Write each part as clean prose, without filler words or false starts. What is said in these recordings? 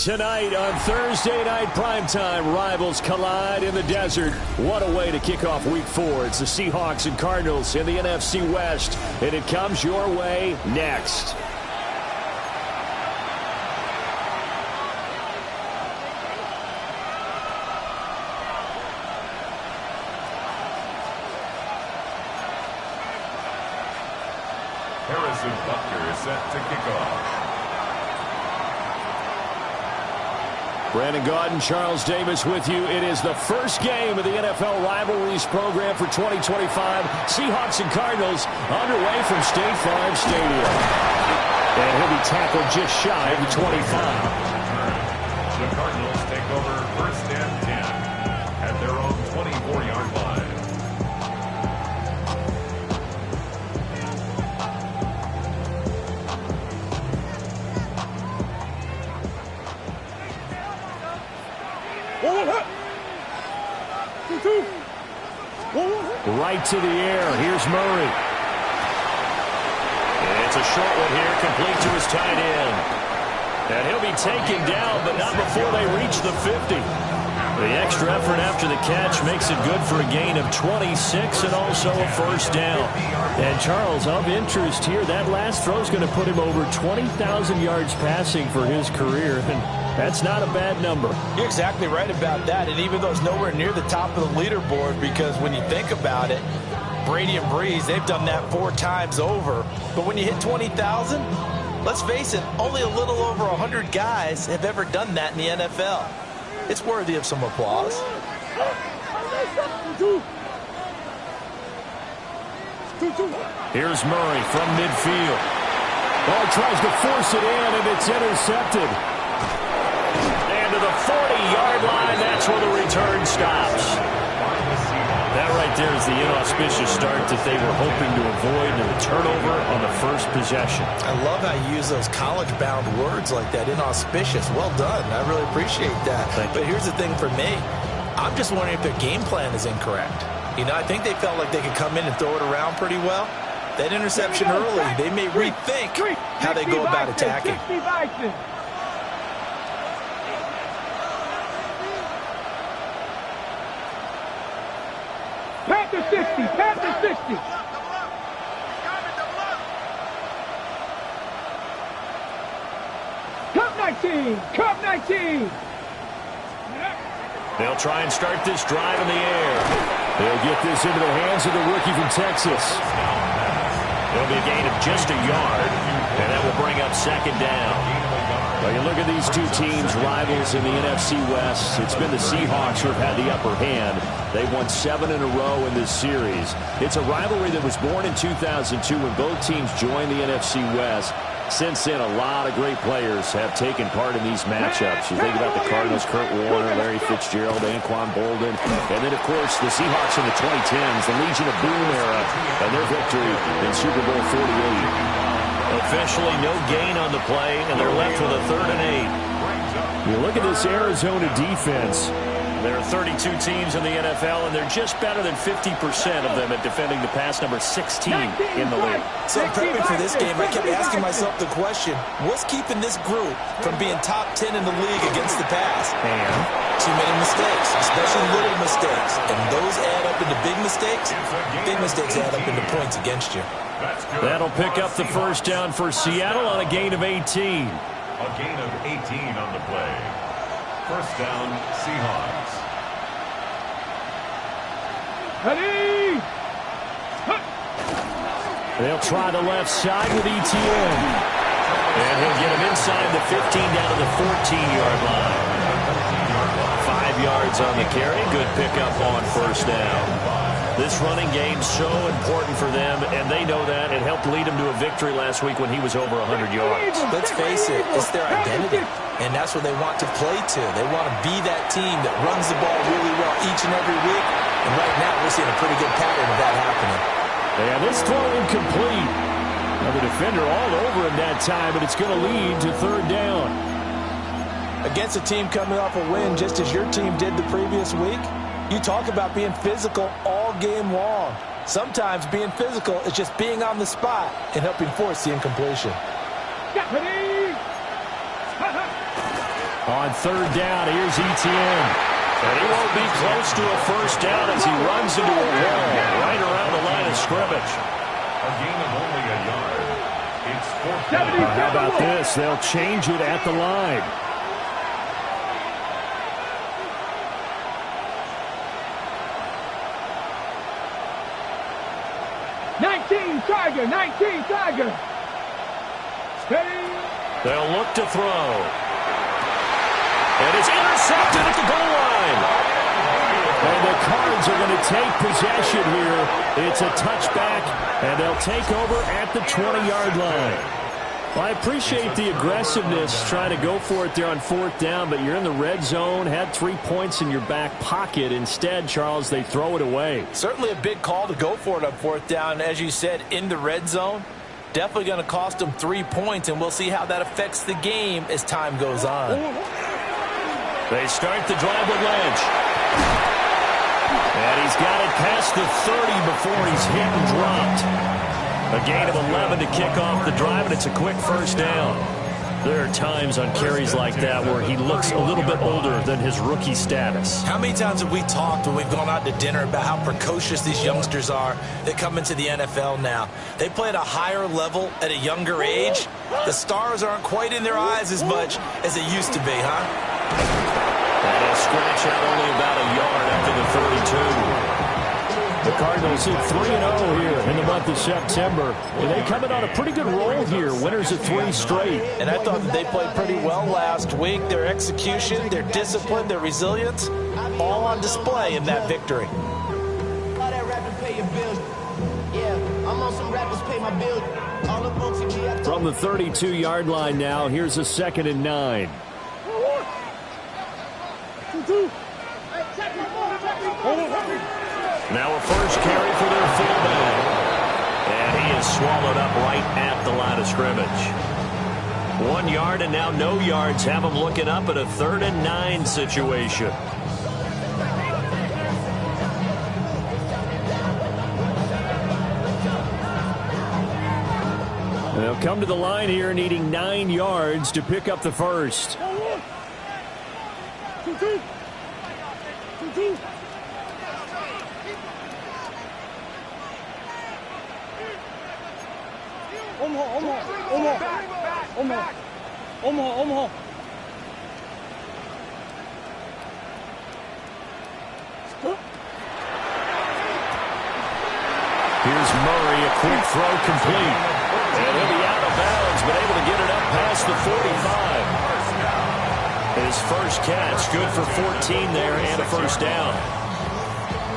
Tonight on Thursday Night Primetime, rivals collide in the desert. What a way to kick off Week 4. It's the Seahawks and Cardinals in the NFC West, and it comes your way next. Harrison Butker is set to kick off. Brandon Gaudin, Charles Davis with you. It is the first game of the NFL Rivalries program for 2025. Seahawks and Cardinals underway from State Farm Stadium. And he'll be tackled just shy of the 25. The Cardinals take over first and 10 at their own 24-yard line. Right to the air. Here's Murray. It's a short one here, complete to his tight end. And he'll be taken down, but not before they reach the 50. The extra effort after the catch makes it good for a gain of 26 and also a first down. And Charles, of interest here, that last throw is going to put him over 20,000 yards passing for his career. And that's not a bad number. You're exactly right about that. And even though it's nowhere near the top of the leaderboard, because when you think about it, Brady and Breeze, they've done that 4 times over. But when you hit 20,000, let's face it, only a little over 100 guys have ever done that in the NFL. It's worthy of some applause. Here's Murray from midfield. Ball tries to force it in, and it's intercepted. And to the 40-yard line, that's where the return stops. That right there is the inauspicious start that they were hoping to avoid, and a turnover on the first possession. I love how you use those college-bound words like that, inauspicious. Well done. I really appreciate that. But here's the thing for me. I'm just wondering if their game plan is incorrect. You know, I think they felt like they could come in and throw it around pretty well. That interception early, they may rethink how they go about attacking. Panther 60, Panther 60. Cup 19, Cup 19. They'll try and start this drive in the air. They'll get this into the hands of the rookie from Texas. There'll be a gain of just a yard, and that will bring up second down. Well, you look at these two teams, rivals in the NFC West. It's been the Seahawks who have had the upper hand. They've won 7 in a row in this series. It's a rivalry that was born in 2002 when both teams joined the NFC West. Since then, a lot of great players have taken part in these matchups. You think about the Cardinals, Kurt Warner, Larry Fitzgerald, Anquan Bolden, and then, of course, the Seahawks in the 2010s, the Legion of Boom era, and their victory in Super Bowl 48. Officially no gain on the play, and they're left with a 3rd and 8. You look at this Arizona defense. There are 32 teams in the NFL, and they're just better than 50% of them at defending the pass, number 16 in the league. So in prepping for this game, I kept asking myself the question, what's keeping this group from being top 10 in the league against the pass? And too many mistakes, especially little mistakes. And those add up into big mistakes. Big mistakes add up into points against you. That'll pick up the first down for Seattle on a gain of 18. A gain of 18 on the play. First down, Seahawks. Ready? They'll try the left side with ETN. And he'll get him inside the 15 down to the 14-yard line. 5 yards on the carry. Good pickup on first down. This running game so important for them, and they know that. It helped lead them to a victory last week when he was over 100 yards. Let's face it, it's their identity, and that's what they want to play to. They want to be that team that runs the ball really well each and every week, and right now we're seeing a pretty good pattern of that happening. And this throw incomplete. Now the defender all over him that time, but it's going to lead to 3rd down. Against a team coming off a win just as your team did the previous week, you talk about being physical all game long. Sometimes being physical is just being on the spot and helping force the incompletion. On On third down, here's Etienne. And he won't be close to a first down as he runs into a wall right around the line of scrimmage. A gain of only a yard. It's 4th down. How about this? They'll change it at the line. 19 Tiger, 19 Tiger. Steady. They'll look to throw. And it's intercepted at the goal line. And the Cards are going to take possession here. It's a touchback, and they'll take over at the 20-yard line. Well, I appreciate the aggressiveness trying to go for it there on 4th down, but you're in the red zone, had 3 points in your back pocket. Instead, Charles, they throw it away. Certainly a big call to go for it on 4th down. As you said, in the red zone, definitely going to cost them 3 points, and we'll see how that affects the game as time goes on. They start the drive with Lynch. And he's got it past the 30 before he's hit and dropped. A gain of 11 to kick off the drive, and it's a quick first down. There are times on carries like that where he looks a little bit older than his rookie status. How many times have we talked when we've gone out to dinner about how precocious these youngsters are that come into the NFL now? They play at a higher level at a younger age. The stars aren't quite in their eyes as much as they used to be, huh? And a scratch out only about a yard after the 32. The Cardinals hit 3-0 here in the month of September. And they come in on a pretty good roll here. Winners of 3 straight. And I thought that they played pretty well last week. Their execution, their discipline, their resilience, all on display in that victory. From the 32-yard line now, here's a 2nd and 9. Now a first carry for their fullback. And he is swallowed up right at the line of scrimmage. 1 yard and now no yards have him looking up at a 3rd and 9 situation. They'll come to the line here needing 9 yards to pick up the first. Here's Murray, a quick throw complete. And he'll be out of bounds, but able to get it up past the 45. His first catch, good for 14 there and a first down.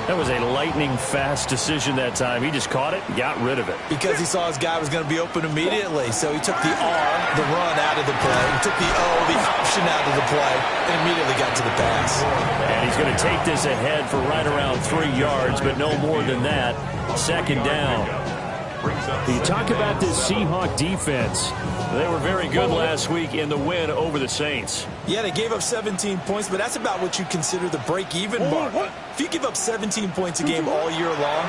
That was a lightning-fast decision that time. He just caught it and got rid of it. Because he saw his guy was going to be open immediately. So he took the R, the run, out of the play. He took the O, the option, out of the play, and immediately got to the pass. And he's going to take this ahead for right around 3 yards, but no more than that. 2nd down. You talk about this Seahawk defense. They were very good last week in the win over the Saints. Yeah, they gave up 17 points, but that's about what you consider the break-even mark. If you give up 17 points a game all year long,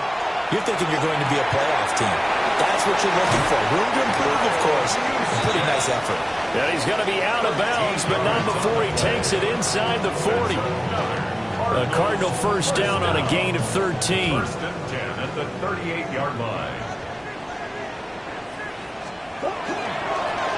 you're thinking you're going to be a playoff team. That's what you're looking for. Room to improve, of course. A pretty nice effort. Yeah, he's going to be out of bounds, but not before he takes it inside the 40. A Cardinal first down on a gain of 13. 1st and 10 at the 38-yard line.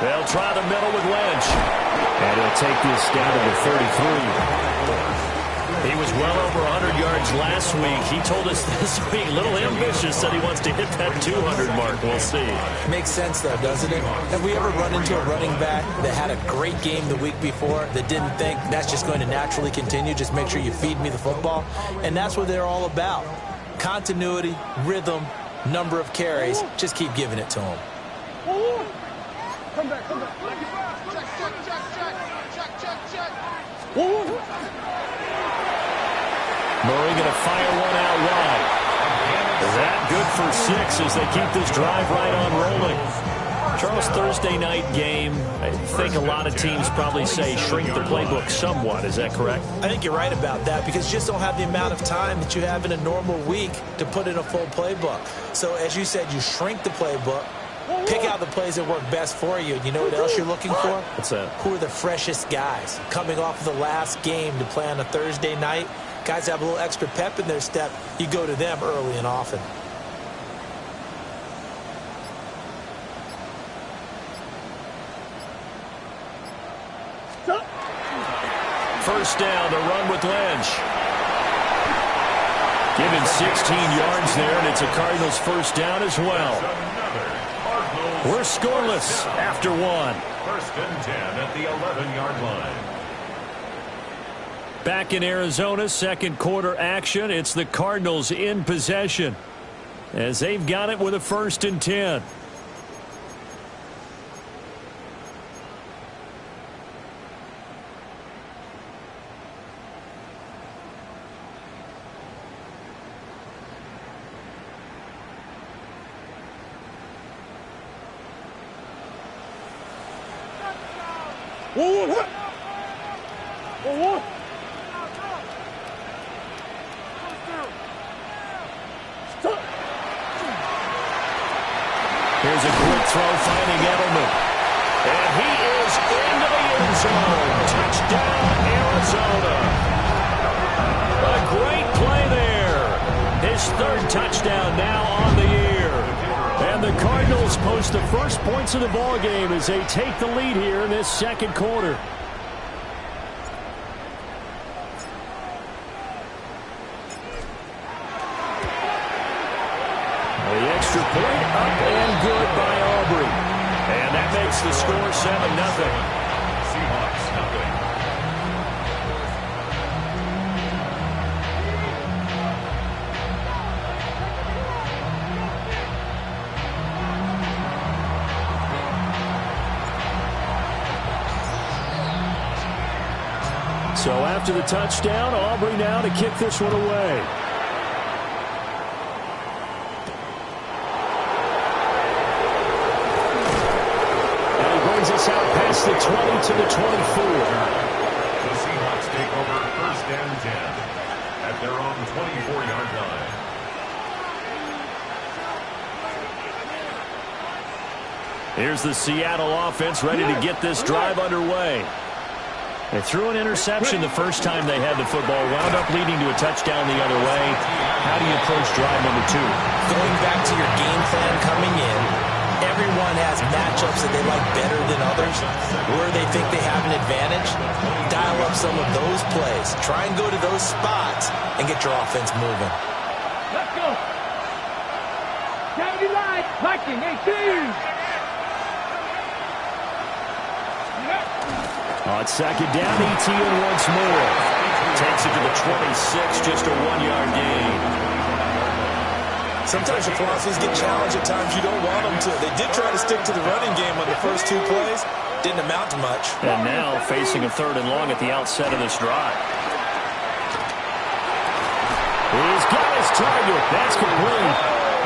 They'll try the middle with Lynch. And he'll take this down to the 33. He was well over 100 yards last week. He told us this week, a little ambitious, said he wants to hit that 200 mark. We'll see. Makes sense, though, doesn't it? Have we ever run into a running back that had a great game the week before that didn't think that's just going to naturally continue? Just make sure you feed me the football. And that's what they're all about. Continuity, rhythm, number of carries. Just keep giving it to them. Come back, come back. Check. Murray going to fire one out wide. That good for 6 as they keep this drive right on rolling. Charles, Thursday night game, I think a lot of teams probably say shrink the playbook somewhat. Is that correct? I think you're right about that because you just don't have the amount of time that you have in a normal week to put in a full playbook. So as you said, you shrink the playbook. Pick out the plays that work best for you. And you know what else you're looking for? What's that? Who are the freshest guys coming off of the last game to play on a Thursday night? Guys have a little extra pep in their step. You go to them early and often. First down, the run with Lynch. Given 16 yards there, and it's a Cardinals first down as well. We're scoreless after one. First and 10 at the 11-yard line. Back in Arizona, second quarter action. It's the Cardinals in possession as they've got it with a first and 10. Here's a quick throw, finding Edelman. And he is into the end zone. Touchdown, Arizona. A great play there. His third touchdown now on the year. And the Cardinals post the first points of the ballgame as they take the lead here in this second quarter. The extra point up and good by Aubrey. And that makes the score 7-0. Seahawks nothing. So after the touchdown, Aubrey now to kick this one away. Out past the 20 to the 24. The Seahawks take over first and 10 at their own 24-yard line. Here's the Seattle offense ready to get this drive underway. They threw an interception the first time they had the football, wound up leading to a touchdown the other way. How do you approach drive number 2? Going back to your game plan coming in, everyone has matchups that they like better than others, where they think they have an advantage. Dial up some of those plays. Try and go to those spots and get your offense moving. Let's go. 79, Viking 18. On second down, ETN once more. Takes it to the 26, just a 1-yard gain. Sometimes your philosophies get challenged at times you don't want them to. They did try to stick to the running game on the first 2 plays. Didn't amount to much. And now facing a 3rd and long at the outset of this drive. He's got his target. That's complete.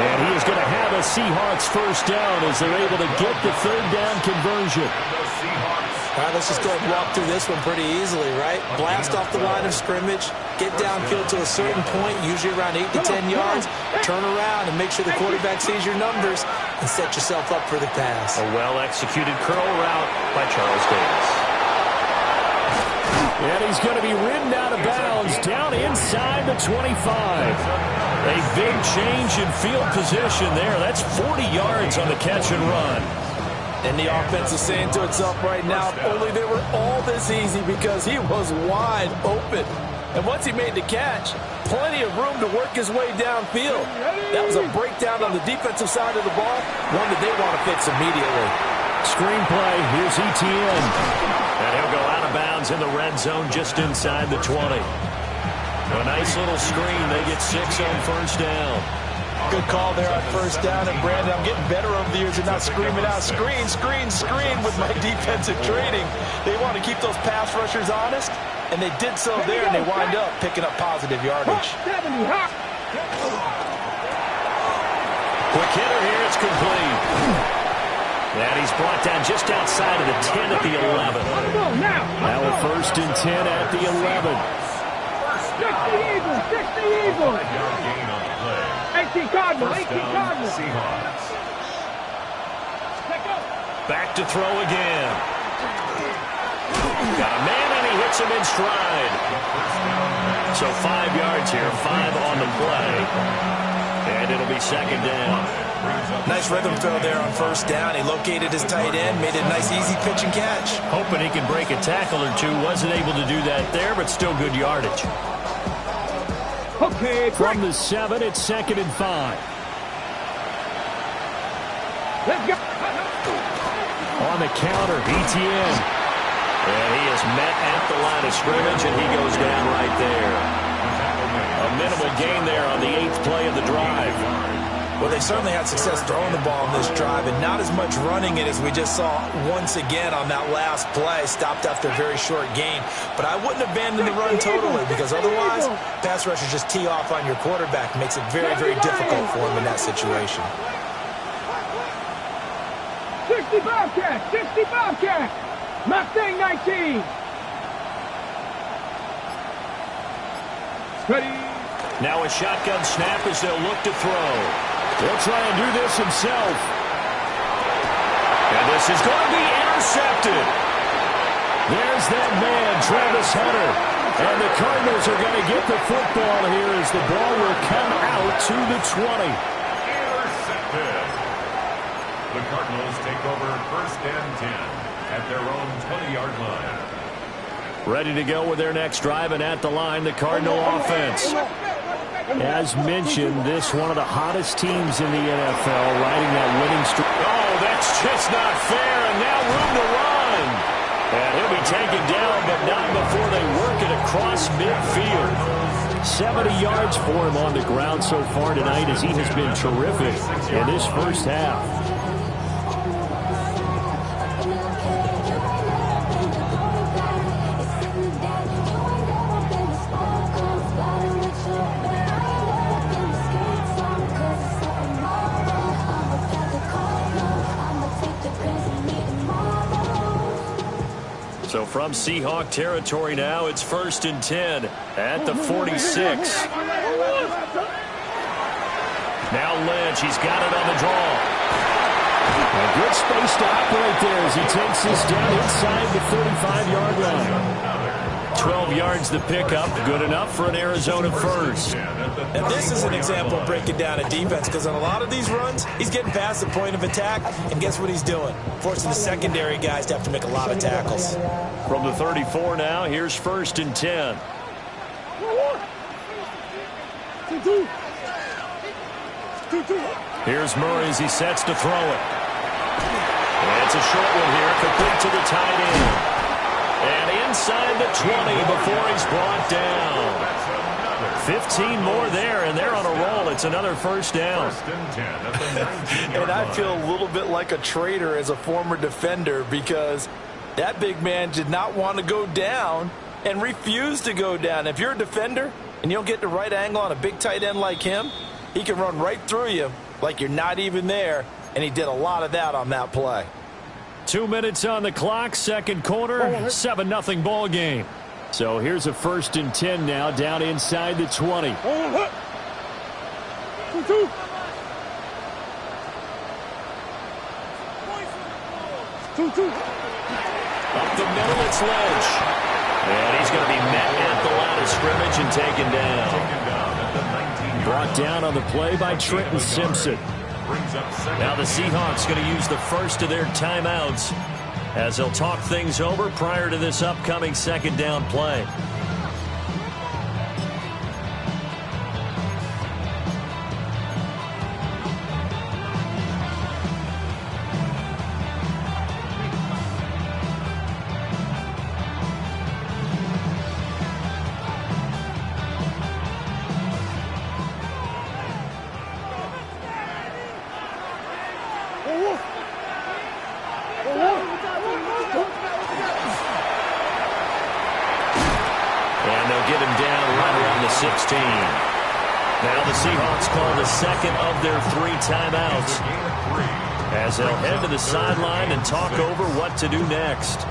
And he is going to have a Seahawks first down as they're able to get the 3rd down conversion. All right, let's just go ahead and walk through this one pretty easily, right? Blast off the line of scrimmage, get downfield to a certain point, usually around 8 to 10 yards, turn around and make sure the quarterback sees your numbers and set yourself up for the pass. A well-executed curl route by Charles Davis. And he's going to be ridden out of bounds down inside the 25. A big change in field position there. That's 40 yards on the catch and run. And the offense is saying to itself right now, only they were all this easy because he was wide open. And once he made the catch, plenty of room to work his way downfield. That was a breakdown on the defensive side of the ball, one that they want to fix immediately. Screenplay, here's ETN. And he'll go out of bounds in the red zone just inside the 20. A nice little screen. They get 6 on first down. Good call there on first down. And, Brandon, I'm getting better over the years and not screaming out, screen, screen, screen with my defensive training. They want to keep those pass rushers honest, and they did so there, and they wind up picking up positive yardage. Quick hitter here. It's complete. And he's brought down just outside of the 10 at the 11. Now a first and 10 at the 11. 60 Eagles, 60 Eagles. 18 Cardinals, 18 Cardinals. Seahawks. Back to throw again. Got a man, and he hits him in stride. So 5 yards here, 5 on the play. And it'll be second down. Nice rhythm throw there on first down. He located his tight end, made a nice easy pitch and catch. Hoping he can break a tackle or two. Wasn't able to do that there, but still good yardage. Okay, From the 7, it's 2nd and 5. let's go. On the counter, ETN. And he is met at the line of scrimmage, and he goes down right there. A minimal gain there on the 8th play of the drive. Well, they certainly had success throwing the ball in this drive, and not as much running it as we just saw once again on that last play. Stopped after a very short gain. But I wouldn't abandon the run totally, because otherwise, pass rushers just tee off on your quarterback. Makes it very, very difficult for him in that situation. 60 Bobcats, 60 Bobcats. Mustang 19. Ready. Now a shotgun snap as they'll look to throw. He'll try and do this himself. And this is going to be intercepted. There's that man, Travis Hunter. And the Cardinals are going to get the football here as the ball will come out to the 20. Intercepted. The Cardinals take over 1st and 10 at their own 20-yard line. Ready to go with their next drive, and at the line, the Cardinal offense. As mentioned, this one of the hottest teams in the NFL, riding that winning streak. Oh, that's just not fair, and now room to run. And he'll be taken down, but not before they work it across midfield. 70 yards for him on the ground so far tonight, as he has been terrific in this first half. So from Seahawk territory now, it's 1st and 10 at the 46. Now Lynch, he's got it on the draw. A good space to operate there as he takes this down inside the 35-yard line. 12 yards the pickup, good enough for an Arizona first. And this is an example of breaking down a defense, because on a lot of these runs, he's getting past the point of attack, and guess what he's doing? Forcing the secondary guys to have to make a lot of tackles. From the 34 now, here's 1st and 10. Here's Murray as he sets to throw it. And it's a short one here, complete to the tight end. And inside the 20 before he's brought down. 15 more there, and they're on a roll. It's another first down. And I feel a little bit like a traitor as a former defender, because that big man did not want to go down and refused to go down. If you're a defender and you don't get the right angle on a big tight end like him, he can run right through you like you're not even there, and he did a lot of that on that play. 2 minutes on the clock, second quarter, 7-0 ball game. So here's a 1st and 10 now, down inside the 20. Up the middle, it's Lynch. And he's going to be met at the line of scrimmage and taken down. Brought down on the play by Trenton Simpson. Now the Seahawks going to use the first of their timeouts as they'll talk things over prior to this upcoming second down play. And they'll get him down right around the 16. Now the Seahawks call the second of their 3 timeouts as they'll head to the sideline and talk over what to do next.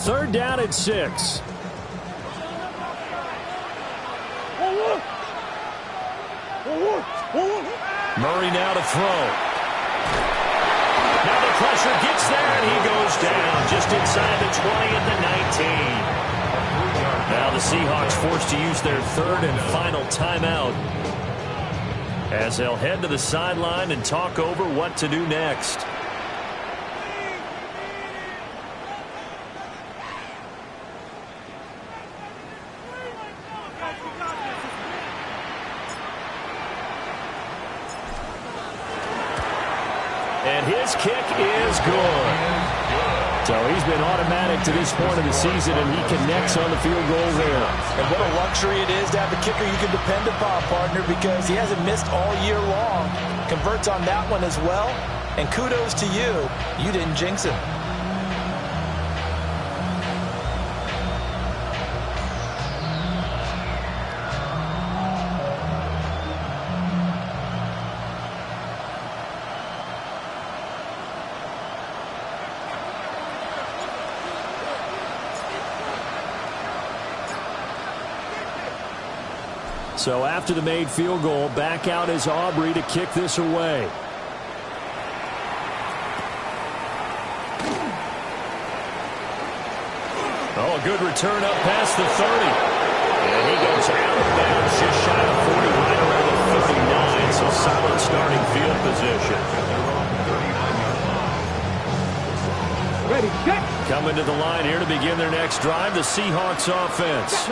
3rd down and 6. Murray now to throw. Now the pressure gets there, and he goes down just inside the 20 at the 19. Now the Seahawks forced to use their 3rd and final timeout as they'll head to the sideline and talk over what to do next. And his kick is good. So he's been automatic to this point of the season, and he connects on the field goal there. And what a luxury it is to have a kicker you can depend upon, partner, because he hasn't missed all year long. Converts on that one as well. And kudos to you. You didn't jinx him. So after the made field goal, back out is Aubrey to kick this away. Oh, a good return up past the 30. And he goes out of bounds just shy of 40, right around the 59. So solid starting field position. Ready, set. Coming to the line here to begin their next drive, the Seahawks offense.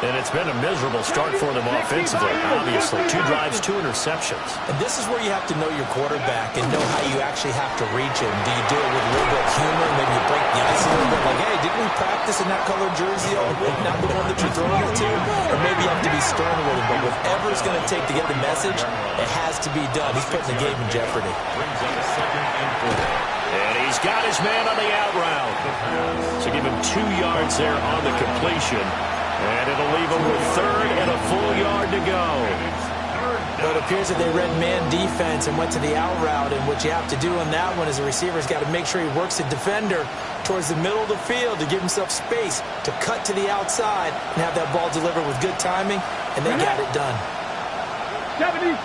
And it's been a miserable start for them offensively, obviously. 2 drives, 2 interceptions. And this is where you have to know your quarterback and know how you actually have to reach him. Do you do it with a little bit of humor? Maybe you break the ice a little bit like, hey, didn't we practice in that colored jersey all week, not the one that you're throwing it to? Or maybe you have to be stern with him. But whatever it's going to take to get the message, it has to be done. He's putting the game in jeopardy. And he's got his man on the out route. So give him 2 yards there on the completion. And it'll leave him with 3rd and a full yard to go. Well, it appears that they read man defense and went to the out route. And what you have to do on that one is the receiver's got to make sure he works the defender towards the middle of the field to give himself space to cut to the outside and have that ball delivered with good timing. And they got it done. 76.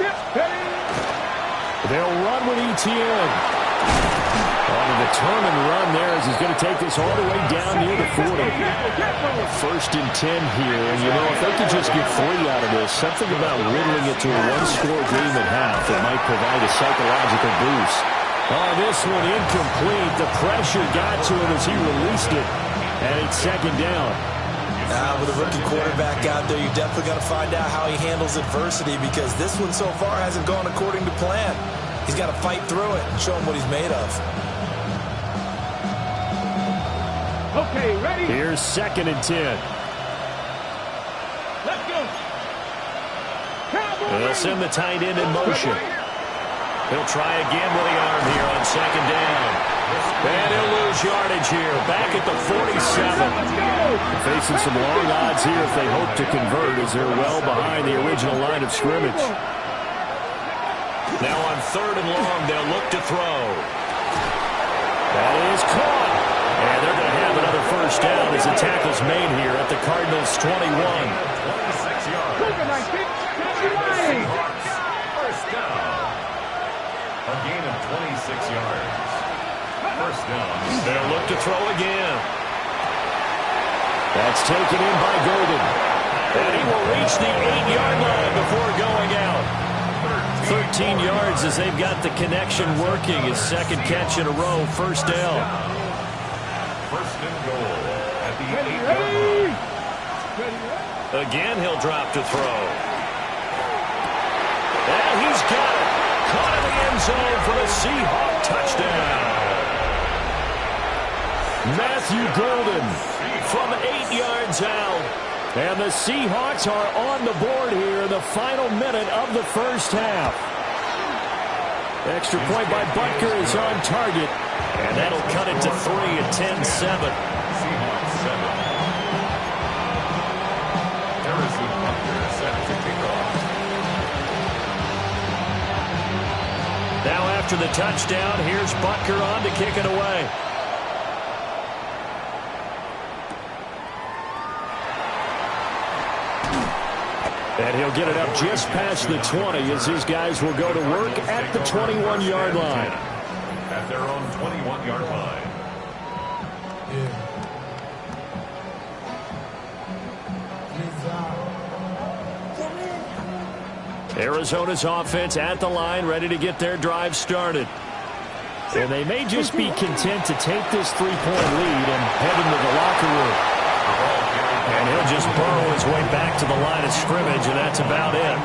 They'll run with ETN. On a determined run there as he's going to take this all the way down near the 40. 1st and 10 here. And, you know, if they could just get 3 out of this, something about whittling it to a 1-score game at half that might provide a psychological boost. Oh, this one incomplete. The pressure got to him as he released it. And it's 2nd down. With a rookie quarterback out there, you definitely got to find out how he handles adversity because this one so far hasn't gone according to plan. He's got to fight through it and show him what he's made of. Okay, ready? Here's 2nd and 10. Let's go. They'll send the tight end in motion. He'll try again with the arm here on 2nd down. And he'll lose yardage here. Back at the 47. Facing some long odds here if they hope to convert as they're well behind the original line of scrimmage. Now on 3rd and long, they'll look to throw. That is caught. And they're going to have another 1st down as the tackle's made here at the Cardinals' 21. 26 yards. First down. A gain of 26 yards. First down. They'll look to throw again. That's taken in by Golden. And he will reach the 8-yard line before going out. 13 yards as they've got the connection working. His 2nd catch in a row, 1st down. 1st and goal at the 8-yard line. Again, he'll drop to throw. And he's got it. Caught in the end zone for the Seahawk touchdown. Matthew Golden from 8 yards out. And the Seahawks are on the board here in the final minute of the 1st half. Extra point by Butker is on target. And that'll cut it to 3 at 10-7. Seahawks 7. Harrison Butker set to kick off. Now after the touchdown, here's Butker on to kick it away. And he'll get it up just past the 20 as his guys will go to work at the 21-yard line. At their own 21-yard line. Arizona's offense at the line, ready to get their drive started. And they may just be content to take this 3-point lead and head into the locker room. And he'll just burrow his way back to the line of scrimmage, and that's about it.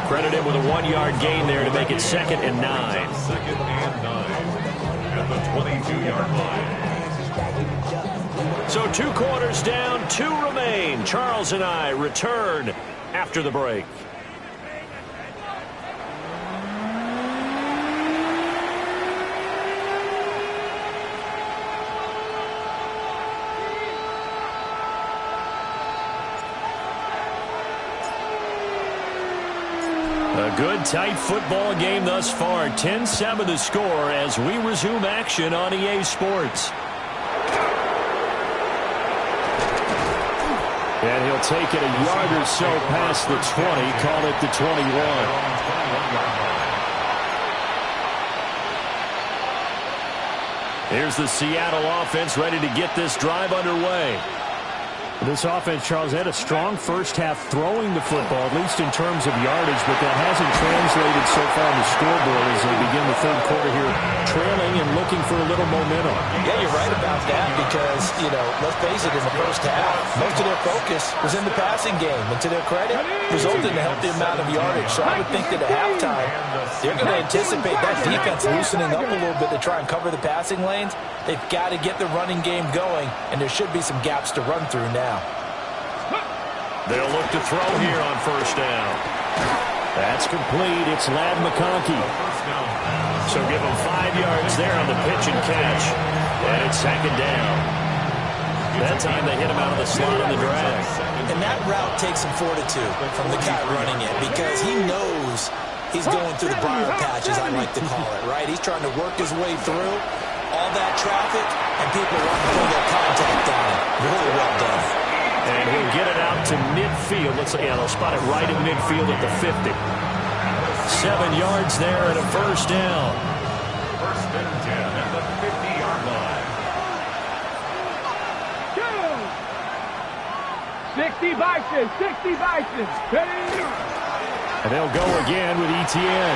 Credit him with a 1-yard gain there to make it 2nd and 9. 2nd and 9 at the 22-yard line. So 2 quarters down, 2 remain. Charles and I return after the break. A good, tight football game thus far. 10-7 the score as we resume action on EA Sports. And he'll take it a yard or so past the 20, call it the 21. Here's the Seattle offense ready to get this drive underway. This offense, Charles, had a strong first half throwing the football, at least in terms of yardage, but that hasn't translated so far on the scoreboard as they begin the 3rd quarter here, trailing and looking for a little momentum. Yeah, you're right about that because, let's face it, in the first half, most of their focus was in the passing game. And to their credit, resulted in a healthy amount of yardage. So I would think that at halftime, they're going to anticipate that defense loosening up a little bit to try and cover the passing lanes. They've got to get the running game going, and there should be some gaps to run through now. They'll look to throw here on 1st down. That's complete. It's Ladd McConkey. So give him 5 yards there on the pitch and catch. And it's 2nd down. That time they hit him out of the slot on the drag. And that route takes some fortitude from the guy running it because he knows he's going through the briar patch, as I like to call it, right? He's trying to work his way through all that traffic, and people want to pull their contact on it. Really well done. And he'll get it out to midfield. Let's say, they'll spot it right in midfield at the 50. 7 yards there and a 1st down. 1st and 10 at the 50-yard line. 60 Bison, 60 Bison. And they'll go again with ETN.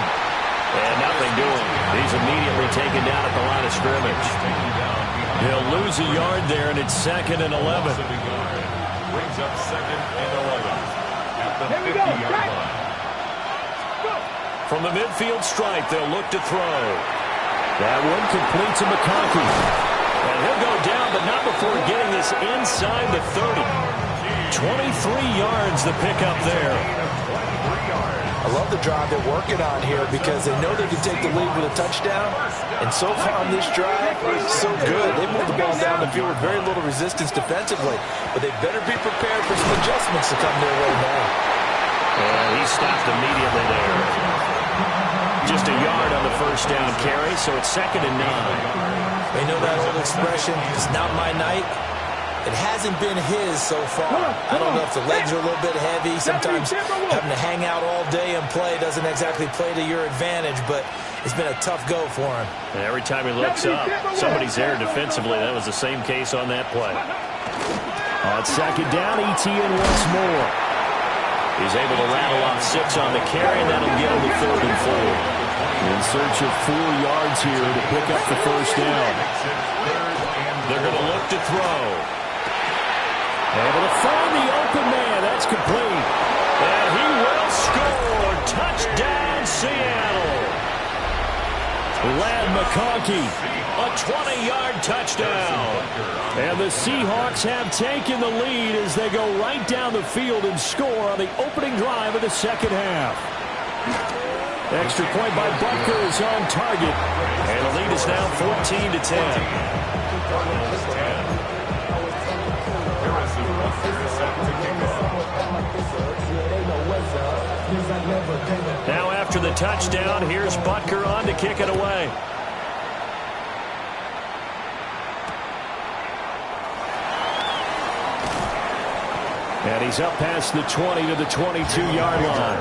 And nothing doing. He's immediately taken down at the line of scrimmage. He'll lose a yard there, and it's 2nd and 11. Brings up 2nd and 11 at the 50-yard line. From the midfield stripe, they'll look to throw. That one complete to McConkey. And he'll go down, but not before getting this inside the 30. 23 yards the pickup there. I love the drive they're working on here because they know they can take the lead with a touchdown. And so far on this drive, so good. They moved the ball down the field with very little resistance defensively. But they better be prepared for some adjustments to come their way now. And he stopped immediately there. Just a yard on the 1st down carry, so it's 2nd and 9. They know that old expression, it's not my night. It hasn't been his so far. I don't know if the legs are a little bit heavy. Sometimes having to hang out all day and play doesn't exactly play to your advantage, but it's been a tough go for him. And every time he looks up, somebody's there defensively. That was the same case on that play. On 2nd down, ETN once more. He's able to rattle off 6 on the carry, and that'll get him to 3rd and 4. In search of 4 yards here to pick up the 1st down. They're going to look to throw. Able to find the open man. That's complete. And he will score. Touchdown, Seattle. Ladd McConkey, a 20-yard touchdown. And the Seahawks have taken the lead as they go right down the field and score on the opening drive of the 2nd half. Extra point by Butker is on target. And the lead is now 14-10. Now after the touchdown, here's Butker on to kick it away. And he's up past the 20 to the 22-yard line.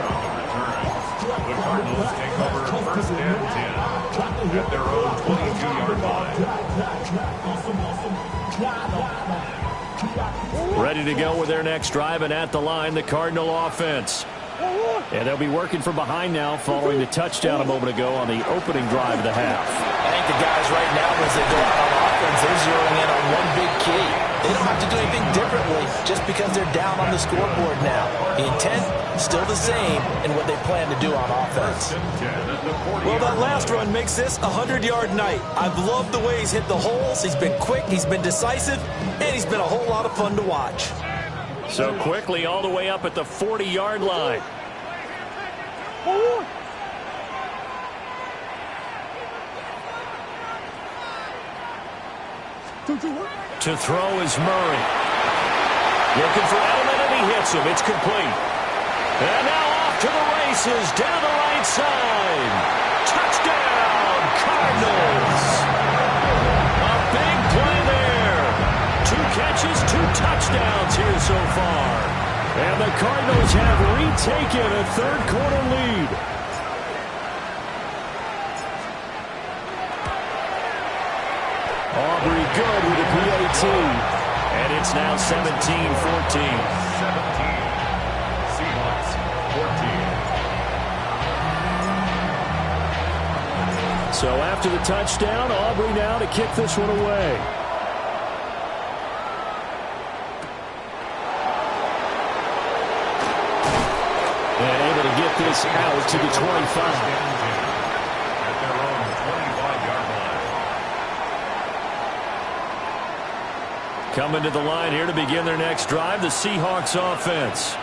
The Cardinals take over first and 10 at their own 22-yard line. Ready to go with their next drive, and at the line, the Cardinal offense. And they'll be working from behind now following the touchdown a moment ago on the opening drive of the half. I think the guys right now, as they go out on offense, they're zeroing in on one big key. They don't have to do anything differently just because they're down on the scoreboard now. The intent, still the same in what they plan to do on offense. Well, that last run makes this a 100-yard night. I've loved the way he's hit the holes. He's been quick, he's been decisive, and he's been a whole lot of fun to watch. So quickly all the way up at the 40-yard line. To throw is Murray. Looking for Edelman, and he hits him. It's complete. And now off to the races, down the right side. Touchdown, Cardinals. A big play there. 2 catches, 2 touchdowns here so far. And the Cardinals have retaken a third-quarter lead. Aubrey good with the PAT. And it's now 17-14. 17. Seahawks 14. So after the touchdown, Aubrey now to kick this one away. And able to get this out to the 25. At their own 25-yard line. Coming to the line here to begin their next drive, the Seahawks offense.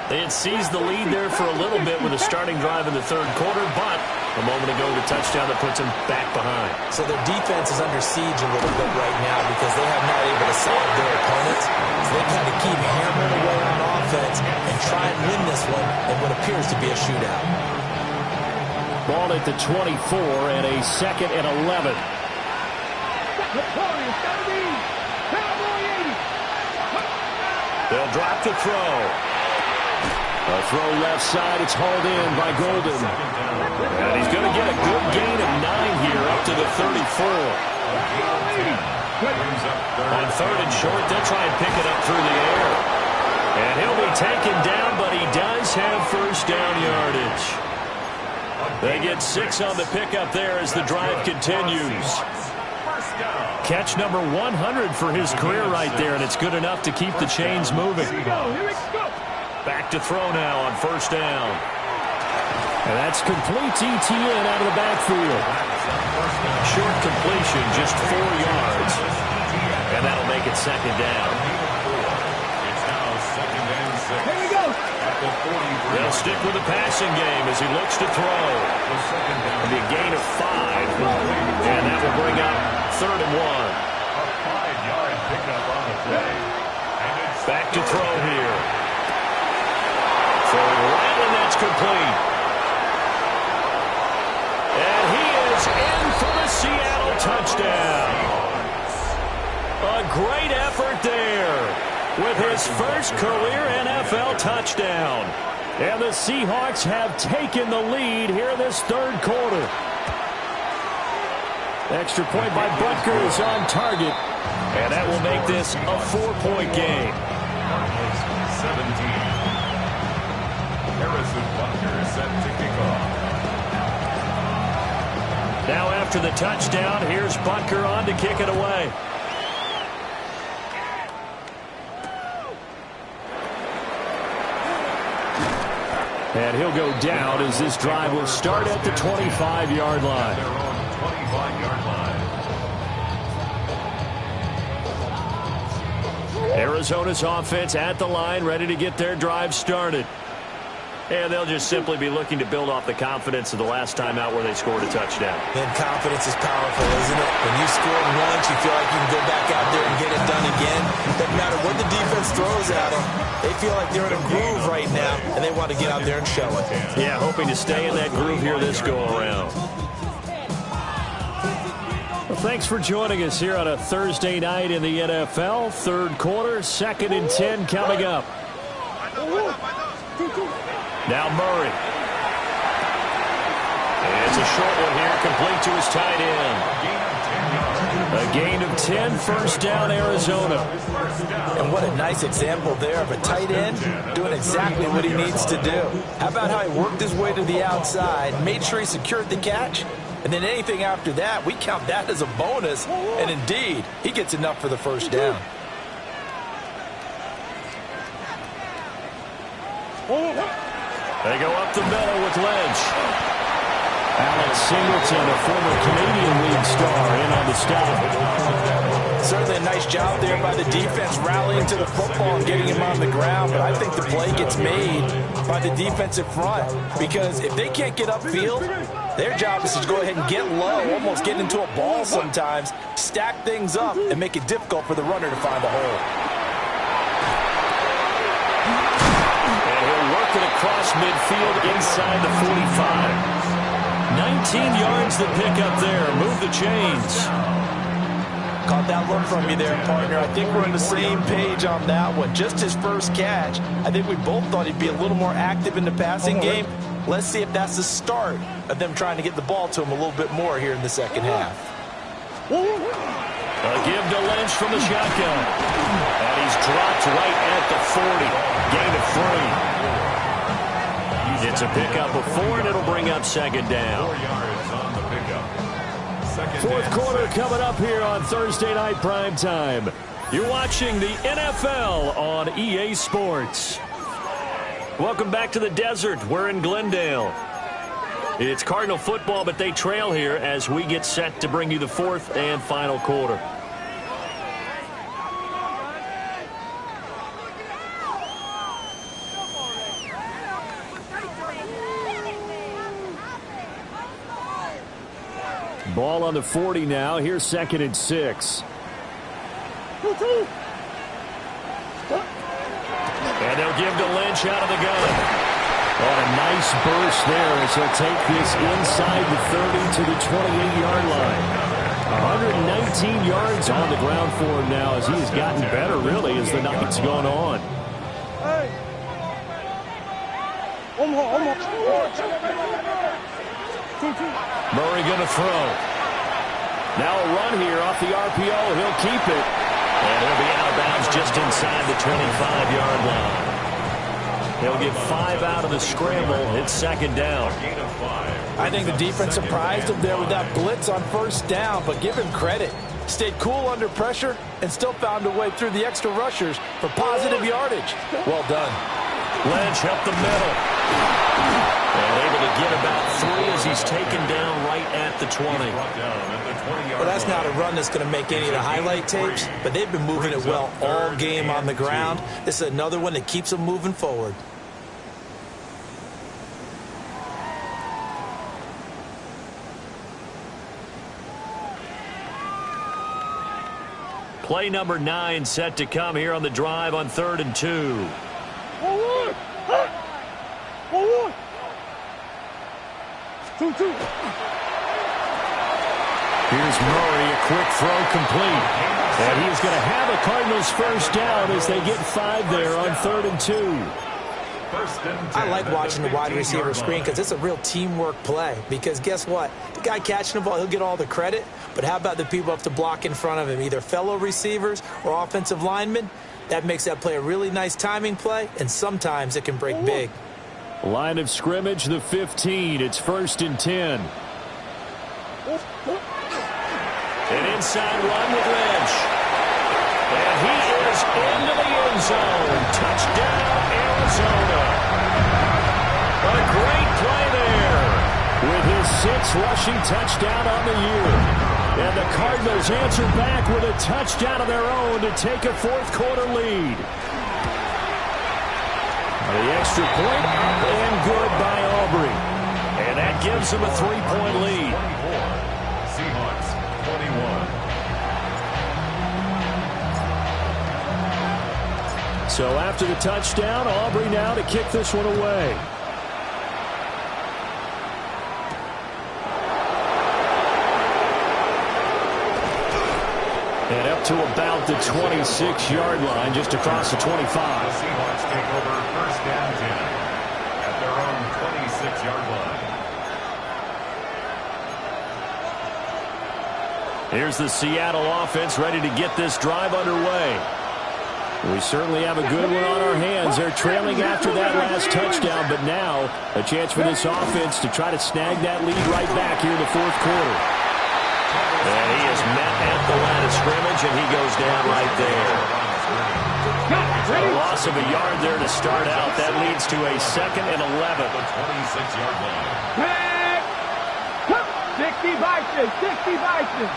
They had seized the lead there for a little bit with a starting drive in the third quarter, but a moment ago the touchdown that puts them back behind. So their defense is under siege a little bit right now because they have not able to solve their opponents. So they kind of keep hammering away on offense and try and win this one in what appears to be a shootout. Ball at the 24 and a 2nd and 11. They'll drop the throw. A throw left side. It's hauled in by Golden. And he's going to get a good gain of 9 here up to the 34. On 3rd and short, they'll try and pick it up through the air. And he'll be taken down, but he does have first down yardage. They get 6 on the pickup there as the drive continues. Catch number 100 for his career right there, and it's good enough to keep the chains moving. Back to throw now on 1st down. And that's complete ETN out of the backfield. Short completion, just 4 yards. And that'll make it 2nd down. It's now 2nd and 6. Here we go. At the 43. They'll stick with the passing game as he looks to throw. The 2nd down. It'll be a gain of 5. And that will bring up 3rd and 1. A 5-yard pickup on the play. And it's Back to throw here. Throwing right, and that's complete. And he is in for the Seattle touchdown. A great effort there with his first career NFL touchdown. And the Seahawks have taken the lead here in this third quarter. Extra point by Butker is on target. And that will make this a 4-point game. Cardinals 17. Harrison Butker is set to kick off. Now after the touchdown, here's Butker on to kick it away. And he'll go down as this drive will start at the 25-yard line. Their own 25-yard line. Arizona's offense at the line, ready to get their drive started. And they'll just simply be looking to build off the confidence of the last time out where they scored a touchdown. And confidence is powerful, isn't it? When you score once, you feel like you can go back out there and get it done again. Doesn't matter what the defense throws at them. They feel like they're in a groove right now, and they want to get out there and show it. Yeah, hoping to stay in that groove here this go-around. Well, thanks for joining us here on a Thursday night in the NFL. Third quarter, 2nd and 10 coming up. Now Murray. It's a short one here, complete to his tight end. A gain of 10, first down, Arizona. And what a nice example there of a tight end doing exactly what he needs to do. How about how he worked his way to the outside, made sure he secured the catch, and then anything after that, we count that as a bonus. And indeed, he gets enough for the first down. They go up the middle with Lynch. Alex Singleton, a former Canadian league star, in on the stop. Certainly a nice job there by the defense rallying to the football and getting him on the ground, but I think the play gets made by the defensive front because if they can't get upfield, their job is to go ahead and get low, almost get into a ball sometimes, stack things up, and make it difficult for the runner to find a hole. And he'll work it across midfield inside the 45. 19 yards the pickup there. Move the chains. Caught that look from you there, partner. I think we're on the same page on that one. Just his first catch. I think we both thought he'd be a little more active in the passing game. Let's see if that's the start of them trying to get the ball to him a little bit more here in the second half. A give to Lynch from the shotgun. And he's dropped right at the 40. Gain of 3. It's a pickup of 4, and it'll bring up second down. 4 yards on the pickup. Fourth quarter coming up here on Thursday Night Prime Time. You're watching the NFL on EA Sports. Welcome back to the desert. We're in Glendale. It's Cardinal football, but they trail here as we get set to bring you the fourth and final quarter. Ball on the 40 now. Here's 2nd and 6. And they'll give to Lynch out of the gun. Oh, a nice burst there as he'll take this inside the 30 to the 28-yard line. 119 yards on the ground for him now as he has gotten better, really, as the night's gone on. Murray going to throw. Now a run here off the RPO. He'll keep it. And he'll be out of bounds just inside the 25-yard line. He'll get 5 out of the scramble. It's second down. I think the defense surprised him there with that blitz on first down, but give him credit. Stayed cool under pressure and still found a way through the extra rushers for positive yardage. Well done. Lynch up the middle. And able to get about 3 as he's taken down right at the 20. Well, that's not a run that's going to make any of the highlight tapes, but they've been moving it well all game on the ground. This is another one that keeps them moving forward. Play number 9 set to come here on the drive on 3rd and 2. Here's Murray, a quick throw complete. And he's going to have a Cardinals first down as they get 5 there on 3rd and 2. I like watching the wide receiver screen because it's a real teamwork play. Because guess what? The guy catching the ball, he'll get all the credit. But how about the people up to block in front of him, either fellow receivers or offensive linemen? That makes that play a really nice timing play, and sometimes it can break big. Line of scrimmage, the 15. It's 1st and 10. An inside run with Lynch. And he is into the end zone. Touchdown, Arizona. What a great play there with his 6th rushing touchdown on the year. And the Cardinals answer back with a touchdown of their own to take a fourth-quarter lead. The extra point up and good by Aubrey. And that gives them a 3-point lead. Seahawks 21. So after the touchdown, Aubrey now to kick this one away. And up to about the 26-yard line, just across the 25. The Seahawks take over first Here's the Seattle offense ready to get this drive underway. We certainly have a good one on our hands. They're trailing after that last touchdown, but now a chance for this offense to try to snag that lead right back here in the fourth quarter. And he is met at the line of scrimmage, and he goes down right there. A loss of a yard there to start out. That leads to a 2nd and 11. The 26-yard line. 60 Vikings, 60 Vikings.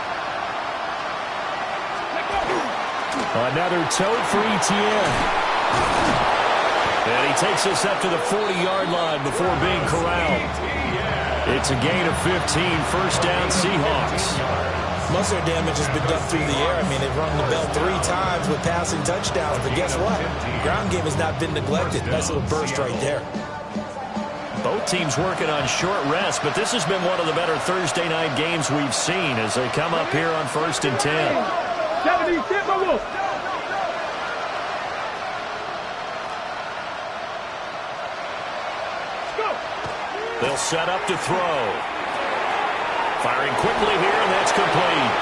Another tote for Etienne. And he takes us up to the 40-yard line before being corralled. It's a gain of 15, first down Seahawks. Most of their damage has been done through the air. I mean, they've rung the bell 3 times with passing touchdowns, but guess what? Ground game has not been neglected. Nice little burst right there. Both teams working on short rest, but this has been one of the better Thursday night games we've seen as they come up here on 1st and 10. 70 Timberwolves. They'll set up to throw. Firing quickly here, and that's complete.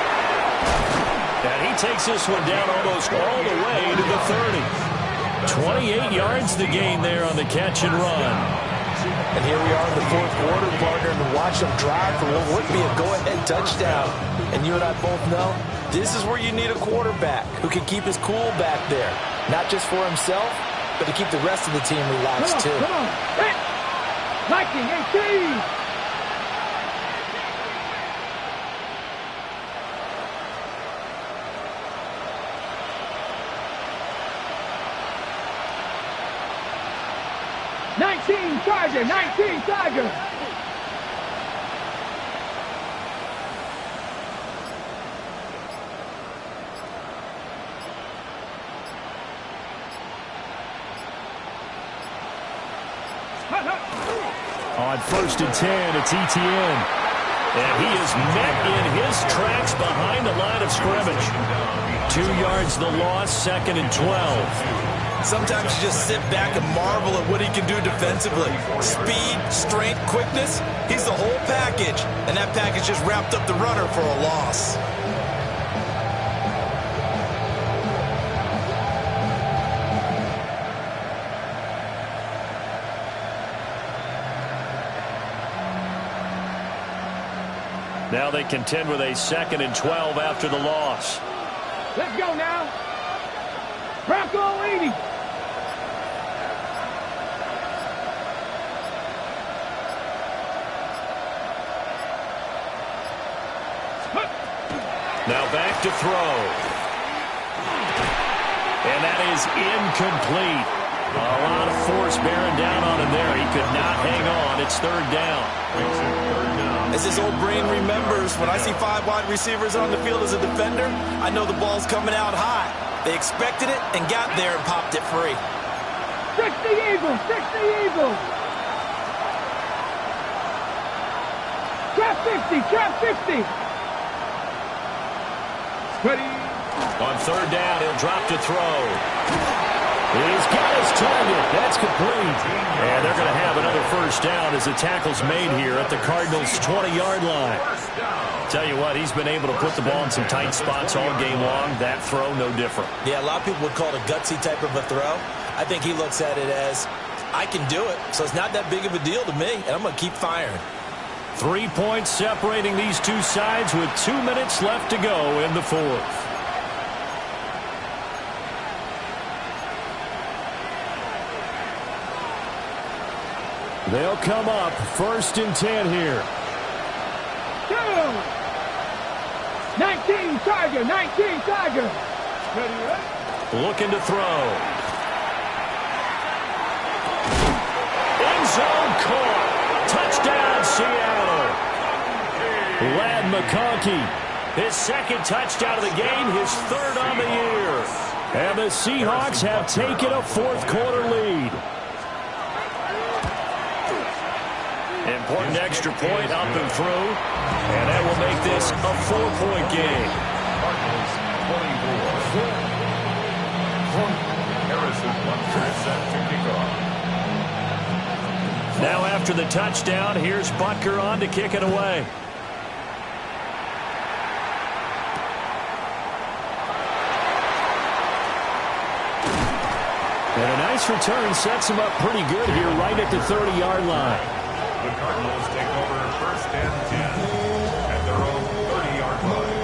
And he takes this one down almost all the way to the 30. 28 yards the gain there on the catch and run. And here we are in the fourth quarter, partner, and watch them drive for what would be a go-ahead touchdown. And you and I both know this is where you need a quarterback who can keep his cool back there. Not just for himself, but to keep the rest of the team relaxed, too. Come on. Hit. Viking 18. Tiger, 19 Tiger. On 1st and 10, it's Etienne. And he is met in his tracks behind the line of scrimmage. 2 yards the loss, 2nd and 12. Sometimes you just sit back and marvel at what he can do defensively. Speed, strength, quickness, he's the whole package. And that package just wrapped up the runner for a loss. Now they contend with a 2nd and 12 after the loss. Let's go now. Bronco 80. Now back to throw. And that is incomplete. A lot of force bearing down on him there. He could not hang on. It's 3rd down. As his old brain remembers, when I see 5 wide receivers on the field as a defender, I know the ball's coming out high. They expected it and got there and popped it free. 60 Eagles, 60 Eagles. Trap 50, trap 50. Ready. On 3rd down, he'll drop to throw. He's got his target. That's complete. And they're going to have another first down as the tackle's made here at the Cardinals' 20-yard line. Tell you what, he's been able to put the ball in some tight spots all game long. That throw, no different. Yeah, a lot of people would call it a gutsy type of a throw. I think he looks at it as, I can do it, so it's not that big of a deal to me, and I'm going to keep firing. 3 points separating these two sides with 2 minutes left to go in the fourth. They'll come up 1st and 10 here. 19 Tiger, 19 Tiger. Ready? Looking to throw. End zone caught. Touchdown, Seattle. Lad McConkey, his 2nd touchdown of the game, his 3rd on the year. And the Seahawks have taken a 4th quarter lead. Important extra point up and through. And that will make this a 4-point game. Cardinals 24. Harrison Butker set to kick off. Now after the touchdown, here's Butker on to kick it away. And a nice return sets him up pretty good here right at the 30-yard line. The Cardinals take over first and 10 at their own 30-yard line.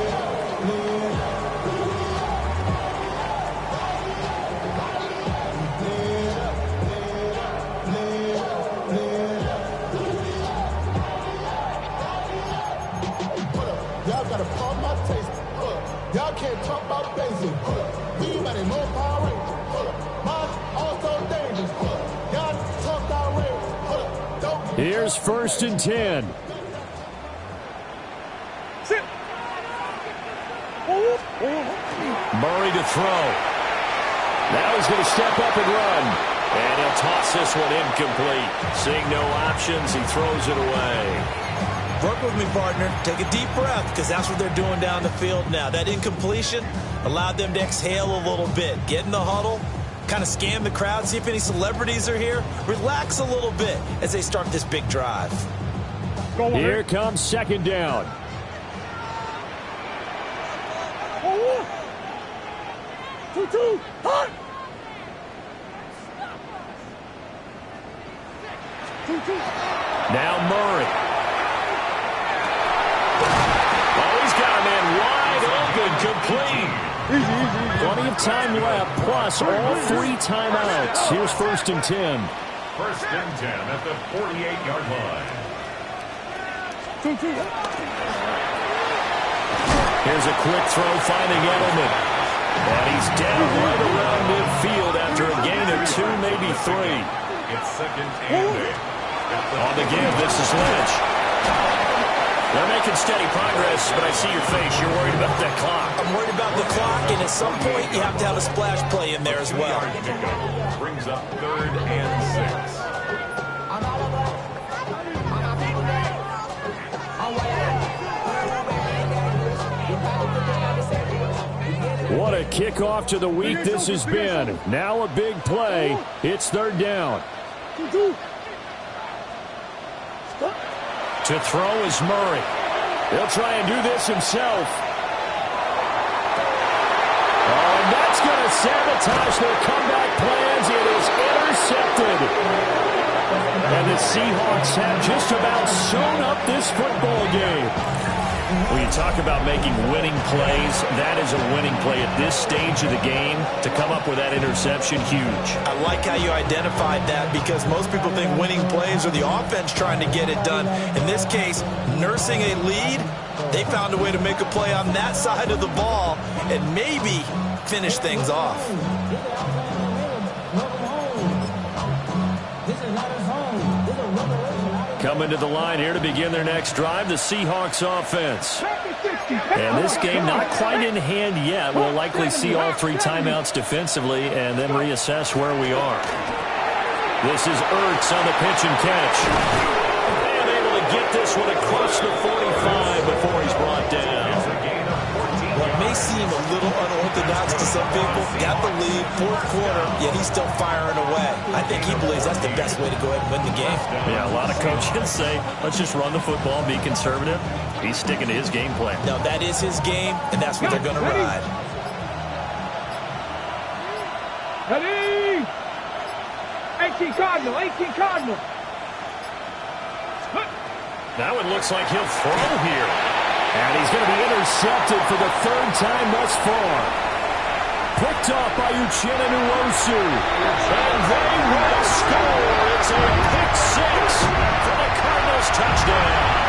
Y'all gotta pump my taste. Y'all can't talk about basic. We better more Power Rangers. Mine also dangerous. Y'all talk outrageous. Here's first and 10. Sit. Murray to throw. Now he's going to step up and run. And he'll toss this one incomplete. Seeing no options, he throws it away. Work with me, partner. Take a deep breath, because that's what they're doing down the field now. That incompletion allowed them to exhale a little bit. Get in the huddle, kind of scan the crowd, see if any celebrities are here. Relax a little bit as they start this big drive. Here comes second down. Now Murray. He's got a man wide open, complete. Plenty of time left, plus all 3 timeouts. Here's first and 10. First and 10 at the 48-yard line. Here's a quick throw, finding Edelman. And he's down right around midfield after a gain of 2, maybe 3. It's second and 8. On the give, this is Lynch. They're making steady progress, but I see your face. You're worried about that clock. I'm worried about the clock, and at some point, you have to have a splash play in there as well. Brings up third and 6. What a kickoff to the week this has been. Now a big play. It's third down. To throw is Murray. He'll try and do this himself. Oh, and that's going to sabotage their comeback plans. It is intercepted. And the Seahawks have just about sewn up this football game. When you talk about making winning plays, that is a winning play at this stage of the game. To come up with that interception, huge. I like how you identified that, because most people think winning plays are the offense trying to get it done. In this case, nursing a lead, they found a way to make a play on that side of the ball and maybe finish things off. Coming to the line here to begin their next drive, the Seahawks offense. And this game not quite in hand yet. We'll likely see all 3 timeouts defensively and then reassess where we are. This is Ertz on the pitch and catch. And able to get this one across the 45 before he's brought down. What may seem a little unorthodox to some people, got the lead, 4th quarter, yet he's still firing away. I think he believes that's the best way to go ahead and win the game. Yeah, a lot of coaches say, let's just run the football, be conservative. He's sticking to his game plan. No, that is his game, and that's what they're going to ride. Ready? 18 Cardinal, 18 Cardinal. Now it looks like he'll throw here. And he's going to be intercepted for the 3rd time thus far. Picked off by Uchenna Nwosu. And they will score. It's a pick 6 for the Cardinals touchdown.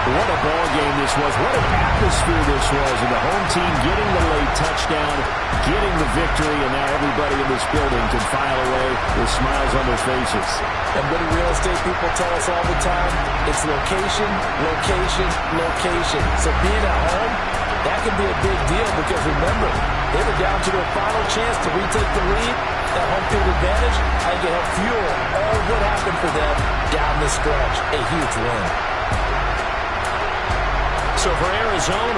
What a ball game this was. What an atmosphere this was. And the home team getting the late touchdown, getting the victory, and now everybody in this building can file away with smiles on their faces. And what do real estate people tell us all the time? It's location, location, location. So being at home, that can be a big deal, because remember, they were down to their final chance to retake the lead. That home field advantage, I think it helped fuel all what happened for them down the stretch. A huge win. So for Arizona,